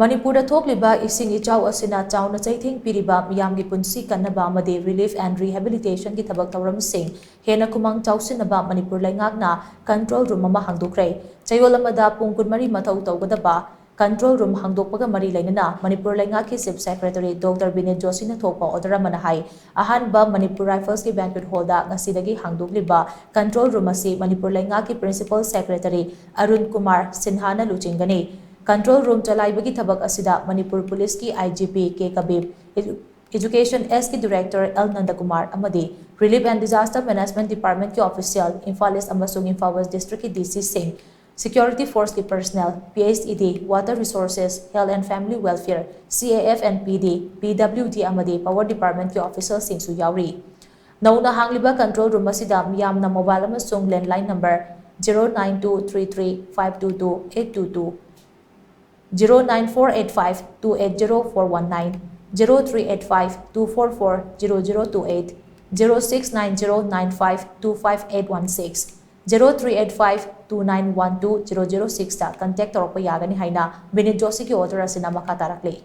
Manipur thokliba ishing-ichao asina chaona cheitheng piriba meeyamgi punsi kannaba amadi relief and rehabilitation ki Thabak-Thouram sing Henna Khumang Chaosinnaba Manipur leingakna control room ama Hangdokkhre chayolamada pung kunmari mathau tawgadaba control room Hangdokpaga mari lainana Manipur leingakki chief secretary Dr. Binet Joshina thokpa order amana hai ahanba Manipur Rifles ki banquet hall da ngasidagi hangdokliba control room asi Manipur leingakki principal secretary Arun Kumar Sinha na luchingani Control room chalaibagi thabak asida Manipur Police ki IGP K Kabib, Education S ki Director L Nandakumar amadi Relief and Disaster Management Department ki official Imphal East amasung Imphal West District ki DC Singh, Security Force ki personnel, PSED, Water Resources, Health and Family Welfare, CAF and PD, PWD amadi Power Department ki official Singh su yauri. Nauna hangliba control room asida miyamna mobile amasung landline number 09233522822 09485 280419 0385 244 0028 069095 25816 0385 2912 006 ta contact torpa yagani haina Binet Joshi ki order asina makha tarakle